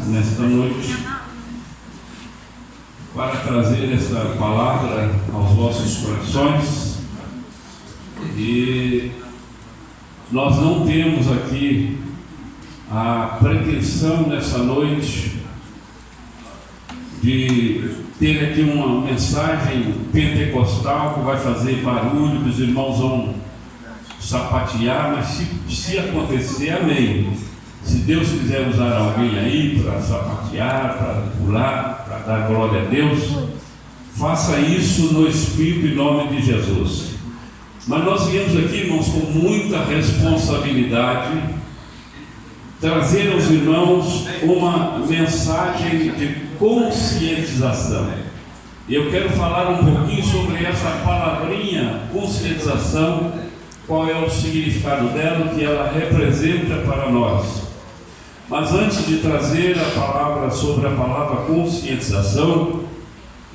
nesta noite para trazer esta palavra aos vossos corações. E nós não temos aqui a pretensão nessa noite de ter aqui uma mensagem pentecostal que vai fazer barulho, que os irmãos vão sapatear, mas se acontecer, amém. Se Deus quiser usar alguém aí para sapatear, para pular, para dar glória a Deus, faça isso no Espírito em nome de Jesus. Mas nós viemos aqui, irmãos, com muita responsabilidade, trazer aos irmãos uma mensagem de conscientização. Eu quero falar um pouquinho sobre essa palavrinha, conscientização, qual é o significado dela, o que ela representa para nós. Mas antes de trazer a palavra sobre a palavra conscientização,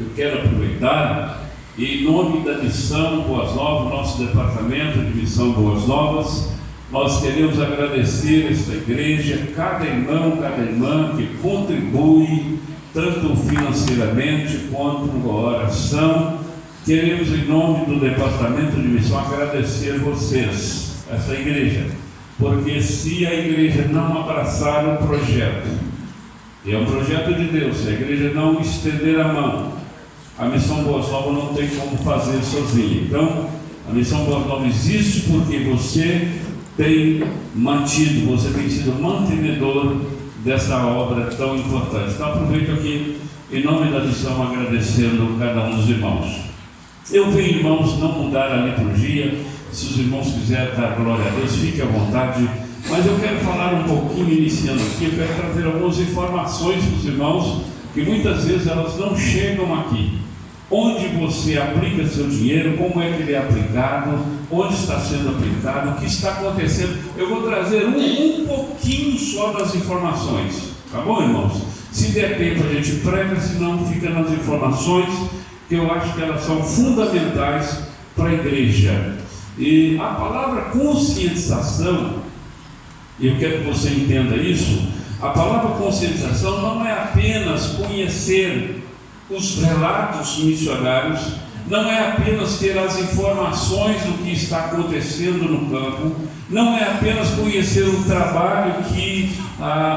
eu quero aproveitar, em nome da Missão Boas Novas, nosso departamento de Missão Boas Novas, nós queremos agradecer esta igreja, cada irmão, cada irmã que contribui, tanto financeiramente quanto com a oração. Queremos, em nome do departamento de missão, agradecer vocês, essa igreja, porque se a igreja não abraçar o projeto, é um projeto de Deus, se a igreja não estender a mão, a Missão Boas Novas não tem como fazer sozinha. Então, a Missão Boas Novas existe porque você tem mantido, você tem sido mantenedor dessa obra tão importante. Então, aproveito aqui, em nome da missão, agradecendo cada um dos irmãos. Eu venho, irmãos, não mudar a liturgia. Se os irmãos quiserem dar glória a Deus, fique à vontade. Mas eu quero falar um pouquinho, iniciando aqui, eu quero trazer algumas informações para os irmãos, que muitas vezes elas não chegam aqui. Onde você aplica seu dinheiro, como é que ele é aplicado, onde está sendo aplicado, o que está acontecendo. Eu vou trazer um pouquinho só das informações, tá bom, irmãos? Se der tempo a gente prega, senão fica nas informações, que eu acho que elas são fundamentais para a igreja. E a palavra conscientização, eu quero que você entenda isso, a palavra conscientização não é apenas conhecer os relatos missionários, não é apenas ter as informações do que está acontecendo no campo, não é apenas conhecer o trabalho que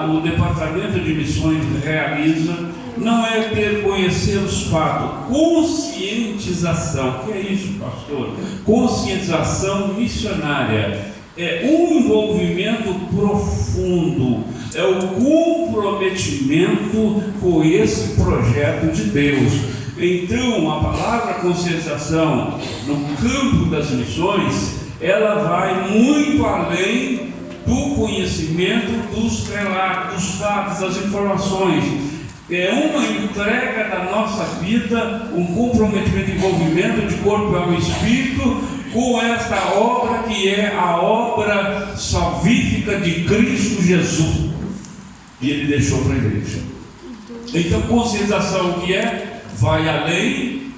o departamento de missões realiza, não é conhecer os fatos. Conscientização, o que é isso, pastor? Conscientização missionária é um envolvimento profundo, é o comprometimento com esse projeto de Deus. Então, a palavra conscientização no campo das missões, ela vai muito além do conhecimento dos relatos, dos fatos, das informações. É uma entrega da nossa vida, um comprometimento, envolvimento de corpo, alma e espírito com esta obra que é a obra salvífica de Cristo Jesus. E Ele deixou para a igreja. Então, conscientização o que é? Vai além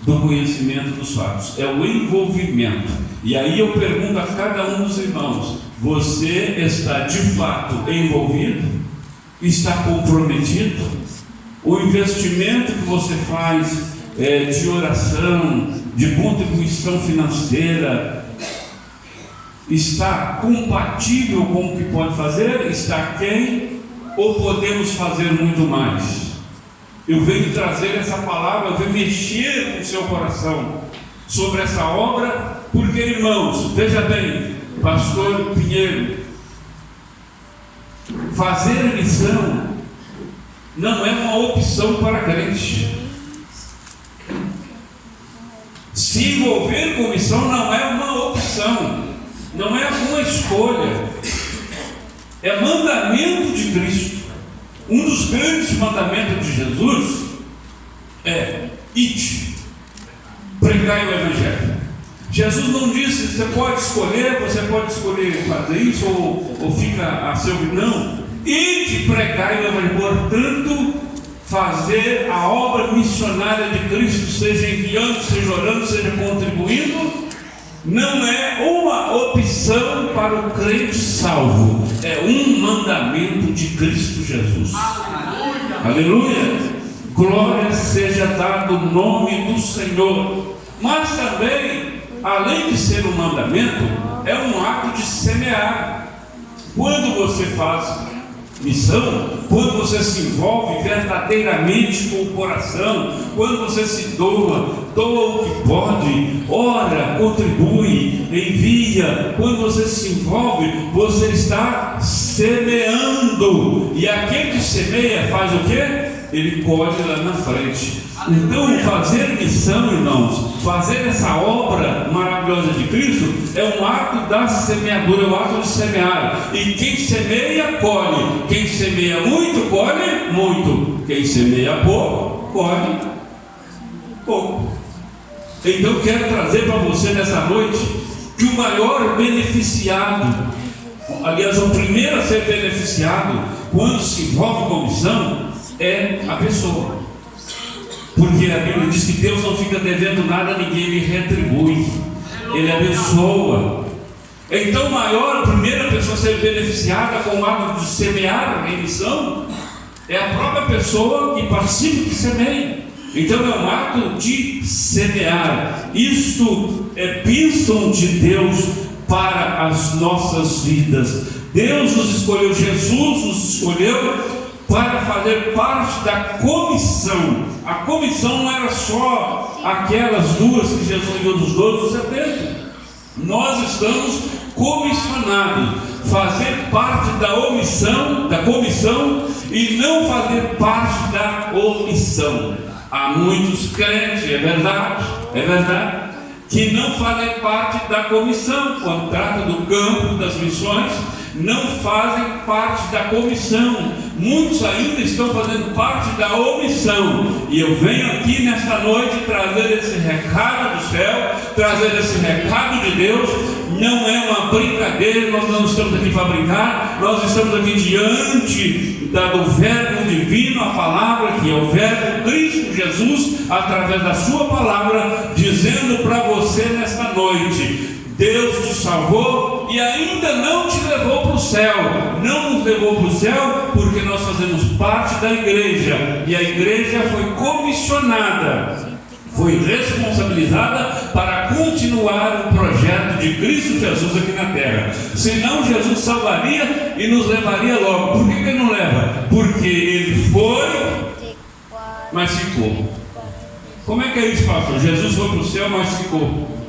do conhecimento dos fatos. É o envolvimento. E aí eu pergunto a cada um dos irmãos: você está de fato envolvido? Está comprometido? O investimento que você faz de oração, de contribuição financeira, está compatível com o que pode fazer? Está quem? Ou podemos fazer muito mais? Eu venho trazer essa palavra, eu venho mexer com o seu coração sobre essa obra, porque, irmãos, veja bem, pastor Pinheiro, fazer missão não é uma opção para crente. Se envolver com missão não é uma opção, não é uma escolha, é mandamento de Cristo. Um dos grandes mandamentos de Jesus é: ide, pregai o Evangelho. Jesus não disse: você pode escolher fazer isso ou fica a seu. Não, ide, pregai o Evangelho. Portanto, fazer a obra missionária de Cristo, seja enviando, seja orando, seja contribuindo, não é uma opção para o crente salvo, é um mandamento de Cristo Jesus. Aleluia! Glória seja dado o nome do Senhor. Mas também, além de ser um mandamento, é um ato de semear. Quando você faz missão, quando você se envolve verdadeiramente com o coração, quando você se doa o que pode, ora, contribui, envia, quando você se envolve, você está semeando. E aquele que semeia faz o quê? Ele colhe lá na frente. Então, fazer missão, irmãos, fazer essa obra maravilhosa de Cristo é um ato da semeadura, é um ato de semear. E quem semeia, colhe. Quem semeia muito, colhe muito. Quem semeia pouco, colhe pouco. Então, eu quero trazer para você nessa noite que o maior beneficiado, aliás, o primeiro a ser beneficiado quando se envolve com missão, é a pessoa. Porque a Bíblia diz que Deus não fica devendo nada a ninguém, Ele retribui, Ele abençoa. Então, a primeira pessoa a ser beneficiada com o ato de semear em missão é a própria pessoa que participa, que semeia. Então, é um ato de semear. Isto é bênção de Deus para as nossas vidas. Deus nos escolheu, Jesus nos escolheu para fazer parte da comissão. A comissão não era só aquelas duas que Jesus enviou dos 12 e 70. Nós estamos comissionados, fazer parte da comissão e não fazer parte da omissão. Há muitos crentes, é verdade, que não fazem parte da comissão. Quando trata do campo das missões, não fazem parte da comissão. Muitos ainda estão fazendo parte da omissão. E eu venho aqui nesta noite trazer esse recado do céu, trazer esse recado de Deus. Não é uma brincadeira, nós não estamos aqui para brincar, nós estamos aqui diante do verbo divino, a palavra que é o verbo Cristo Jesus, através da sua palavra, dizendo para você nesta noite: Deus te salvou e ainda não te levou para o céu. Não nos levou para o céu porque nós fazemos parte da igreja. E a igreja foi comissionada, foi responsabilizada para continuar o projeto de Cristo Jesus aqui na terra. Senão Jesus salvaria e nos levaria logo. Por que Ele não leva? Porque Ele foi, mas ficou. Como é que é isso, pastor? Jesus foi para o céu, mas ficou.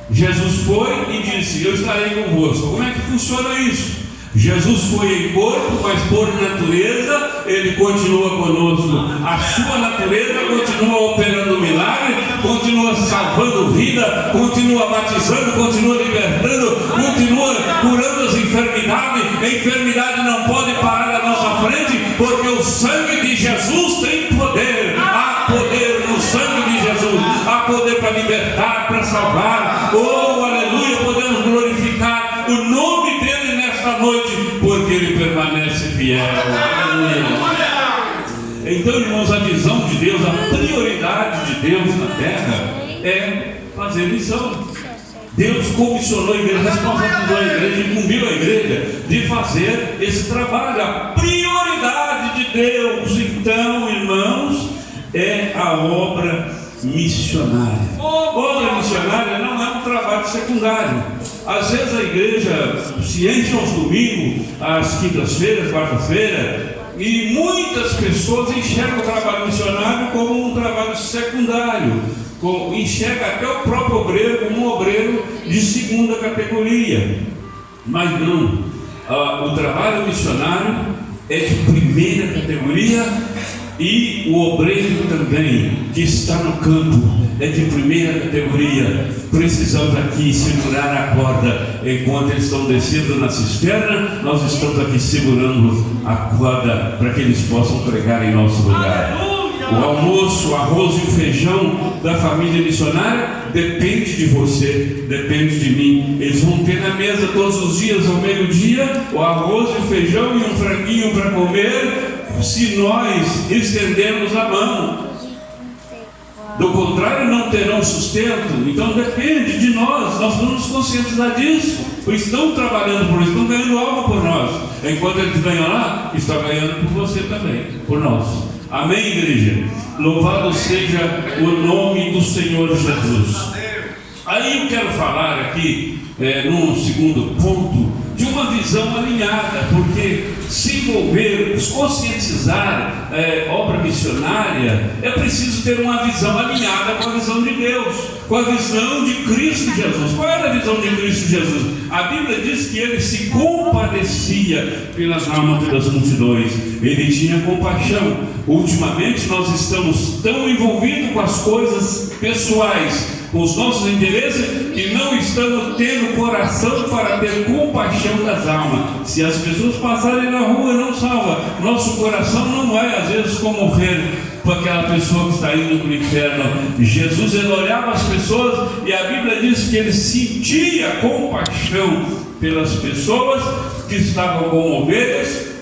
Jesus foi e disse: eu estarei convosco. Como é que funciona isso? Jesus foi em corpo, mas por natureza Ele continua conosco. A sua natureza continua operando milagre, continua salvando vida, continua batizando, continua libertando, continua curando as enfermidades. A enfermidade não pode parar na nossa frente, porque o sangue de Jesus tem poder. Há poder no sangue de Jesus, há poder para libertar, para salvar. Oh, aleluia! Podemos glorificar o nome dele nesta noite, porque ele permanece fiel. Aleluia! Então, irmãos, a visão de Deus, a prioridade de Deus na terra é fazer missão. Deus comissionou a igreja, responsabilizou a igreja, incumbiu a igreja de fazer esse trabalho. A prioridade de Deus, então, irmãos, é a obra missionária. Obra missionária não é um trabalho secundário. Às vezes a igreja se enche aos domingos, às quintas-feiras, quarta-feira, e muitas pessoas enxergam o trabalho missionário como um trabalho secundário. Enxerga até o próprio obreiro como um obreiro de segunda categoria. Mas não, o trabalho missionário é de primeira categoria, e o obreiro também, que está no campo, é de primeira categoria. Precisamos aqui segurar a corda. Enquanto eles estão descendo na cisterna, nós estamos aqui segurando a corda para que eles possam pregar em nosso lugar. O almoço, o arroz e o feijão da família missionária depende de você, depende de mim. Eles vão ter na mesa todos os dias ao meio-dia o arroz e o feijão e um franguinho para comer, se nós estendermos a mão. Do contrário, não terão sustento. Então depende de nós, nós vamos nos conscientizar disso. estão trabalhando por nós, estão ganhando alma por nós. Enquanto eles ganham lá, estão ganhando por você também, por nós. Amém, igreja? Louvado seja o nome do Senhor Jesus. Aí eu quero falar aqui, num segundo ponto, de uma visão alinhada, porque se envolver, conscientizar obra missionária, é preciso ter uma visão alinhada com a visão de Deus, com a visão de Cristo Jesus. Qual era a visão de Cristo Jesus? A Bíblia diz que ele se compadecia pelas almas das multidões, ele tinha compaixão. Ultimamente nós estamos tão envolvidos com as coisas pessoais, com os nossos interesses, que não estamos tendo coração para ter compaixão das almas. Se as pessoas passarem na rua, não salva. Nosso coração não vai às vezes comover para aquela pessoa que está indo para o inferno. Jesus, ele olhava as pessoas e a Bíblia diz que ele sentia compaixão pelas pessoas que estavam com ovelhas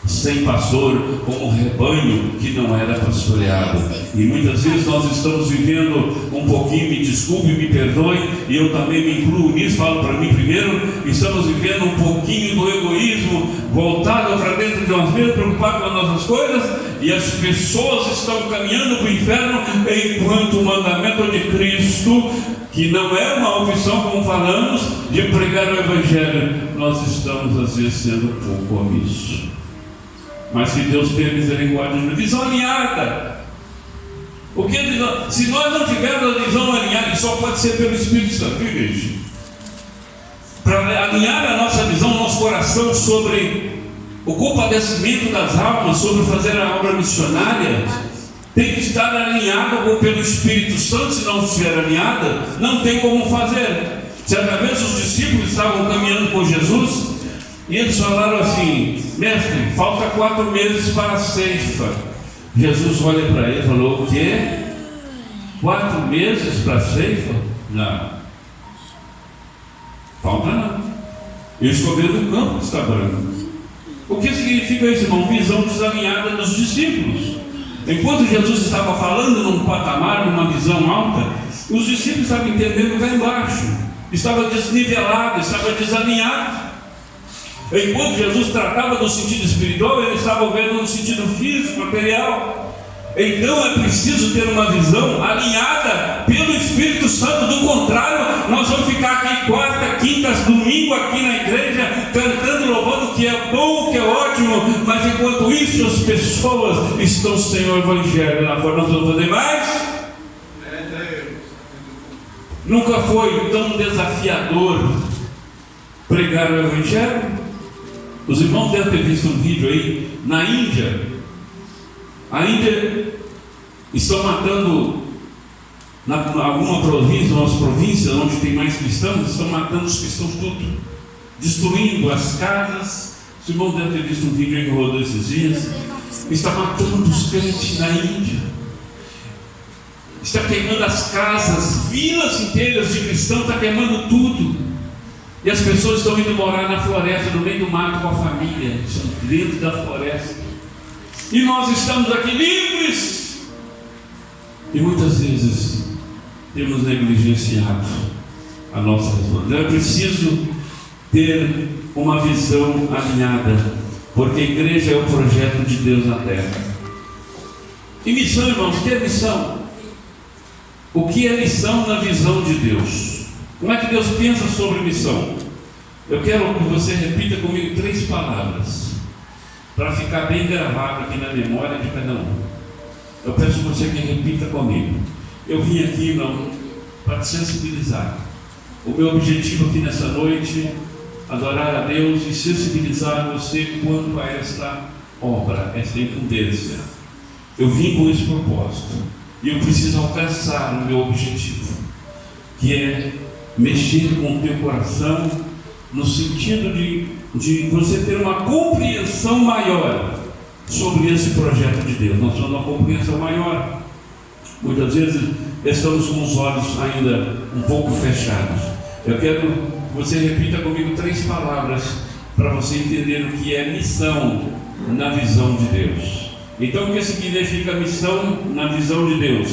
sem pastor, com um rebanho que não era pastoreado. E muitas vezes nós estamos vivendo um pouquinho, me desculpe, me perdoe, e eu também me incluo nisso, falo para mim primeiro, estamos vivendo um pouquinho do egoísmo, voltado para dentro de nós mesmos, preocupados com as nossas coisas, e as pessoas estão caminhando para o inferno, enquanto o mandamento de Cristo, que não é uma opção, como falamos, de pregar o Evangelho, nós estamos às vezes sendo um pouco omissos. Mas que Deus tenha misericórdia, visão alinhada. O que se nós não tivermos a visão alinhada, só pode ser pelo Espírito Santo, igreja. Para alinhar a nossa visão, nosso coração sobre o compadecimento das almas, sobre fazer a obra missionária, tem que estar alinhada pelo Espírito Santo. Se não estiver alinhada, não tem como fazer. Certa vez os discípulos estavam caminhando com Jesus, e eles falaram assim: mestre, falta 4 meses para a ceifa. Jesus olha para ele e falou: o quê? 4 meses para a ceifa? Não. Falta não. Eu estou vendo o campo que está branco. O que significa isso, irmão? Visão desalinhada dos discípulos. Enquanto Jesus estava falando num patamar, numa visão alta, os discípulos estavam entendendo lá embaixo. Estava desnivelado, estava desalinhado. Enquanto Jesus tratava do sentido espiritual, ele estava vendo no sentido físico, material. Então é preciso ter uma visão alinhada pelo Espírito Santo. Do contrário, nós vamos ficar aqui quarta, quinta, domingo aqui na igreja, cantando, louvando, que é bom, que é ótimo, mas enquanto isso as pessoas estão sem o Evangelho lá fora. Nós vamos fazer mais? Nunca foi tão desafiador pregar o Evangelho. Os irmãos devem ter visto um vídeo aí na Índia. A Índia estão matando, alguma província, nossa província, onde tem mais cristãos, estão matando os cristãos tudo, destruindo as casas. Os irmãos devem ter visto um vídeo aí que rodou esses dias. Está matando os crentes na Índia. Está queimando as casas, vilas inteiras de cristãos, está queimando tudo. E as pessoas estão indo morar na floresta, no meio do mato com a família, dentro da floresta. E nós estamos aqui livres. E muitas vezes temos negligenciado a nossa responsabilidade. É preciso ter uma visão alinhada, porque a igreja é o projeto de Deus na terra. E missão, irmãos, o que é missão? O que é missão na visão de Deus? Como é que Deus pensa sobre missão? Eu quero que você repita comigo 3 palavras, para ficar bem gravado aqui na memória de cada um. Eu peço que você que repita comigo. Eu vim aqui, irmão, para te sensibilizar. O meu objetivo aqui nessa noite, adorar a Deus e sensibilizar você quanto a esta obra, esta incumbência. Eu vim com esse propósito, e eu preciso alcançar o meu objetivo, que é mexer com o teu coração, no sentido de você ter uma compreensão maior sobre esse projeto de Deus. Nós temos uma compreensão maior. Muitas vezes estamos com os olhos ainda um pouco fechados. Eu quero que você repita comigo 3 palavras para você entender o que é missão na visão de Deus. Então, o que significa missão na visão de Deus?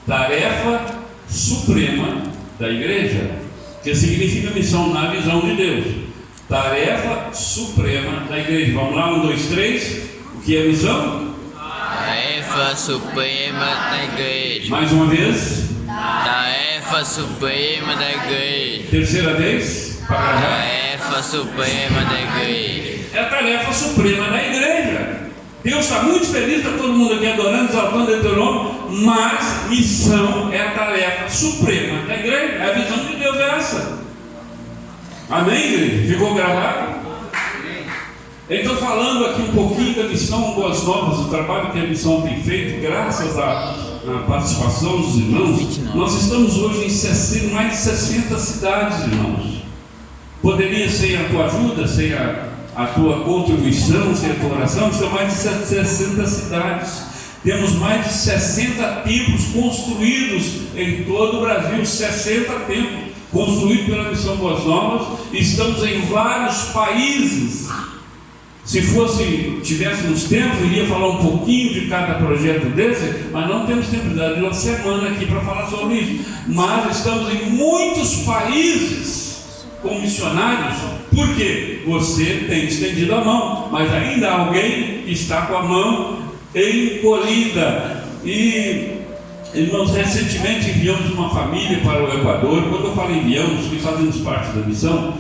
Tarefa suprema da igreja. que significa missão na visão de Deus. Tarefa suprema da igreja. Vamos lá, 1, 2, 3. O que é missão? Tarefa suprema da igreja. Mais uma vez. Tarefa suprema da igreja. Terceira vez. Para já. Tarefa suprema da igreja. É a tarefa suprema da igreja. Deus está muito feliz, está todo mundo aqui adorando, exaltando o teu nome, mas missão é a tarefa suprema da igreja. A visão de Deus é essa. Amém, igreja? Ficou gravado? Então, falando aqui um pouquinho da missão Boas Novas, o trabalho que a missão tem feito, graças à participação dos irmãos, nós estamos hoje em mais de 60 cidades, irmãos. Poderia sem a tua ajuda, sem a tua contribuição, sem a tua oração, são mais de 60 cidades. Temos mais de 60 templos construídos em todo o Brasil, 60 templos construídos pela missão Boas Novas. Estamos em vários países. Se tivéssemos tempo, iria falar um pouquinho de cada projeto desse, mas não temos tempo de dar uma semana aqui para falar sobre isso. Mas estamos em muitos países com missionários, porque você tem estendido a mão, mas ainda há alguém que está com a mão encolhida. E irmãos, recentemente enviamos uma família para o Equador. Quando eu falo enviamos, que fazemos parte da missão,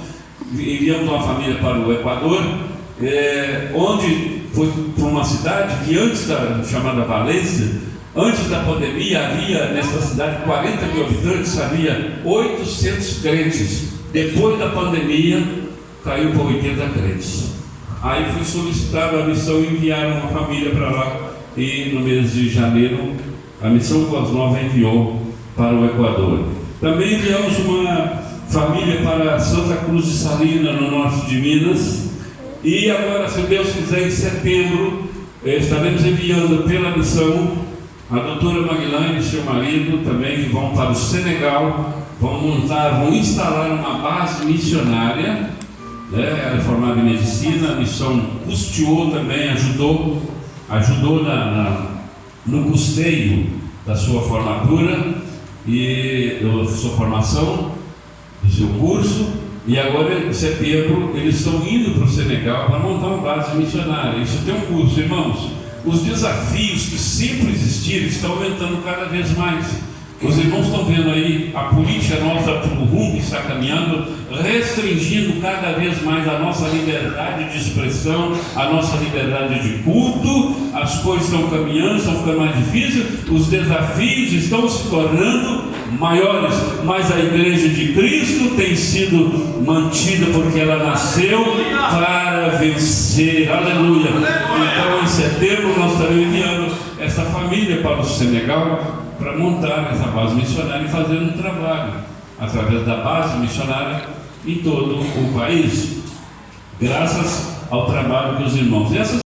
enviamos uma família para o Equador, onde foi para uma cidade que antes chamada Valência, antes da pandemia havia nessa cidade 40 mil habitantes, havia 800 crentes. Depois da pandemia caiu para 80 crentes. Aí foi solicitada a missão e enviaram uma família para lá, e no mês de janeiro a missão Boas Novas enviou para o Equador. Também enviamos uma família para Santa Cruz de Salina, no norte de Minas. E agora, se Deus quiser, em setembro, estaremos enviando pela missão a doutora Maguilane e seu marido também, que vão para o Senegal, vão instalar uma base missionária. Ela é formada em medicina, a missão custeou também, ajudou no custeio da sua formatura e da sua formação, do seu curso. E agora, em setembro, eles estão indo para o Senegal para montar uma base missionária. Isso tem um curso, irmãos. Os desafios que sempre existiram estão aumentando cada vez mais. Os irmãos estão vendo aí a política nossa, o rumo que está caminhando, restringindo cada vez mais a nossa liberdade de expressão, a nossa liberdade de culto. As coisas estão caminhando, estão ficando mais difíceis, os desafios estão se tornando maiores, mas a igreja de Cristo tem sido mantida porque ela nasceu para vencer. Aleluia! Então, em setembro, nós estaremos enviando essa família para o Senegal para montar essa base missionária e fazer um trabalho através da base missionária em todo o país, graças ao trabalho dos irmãos.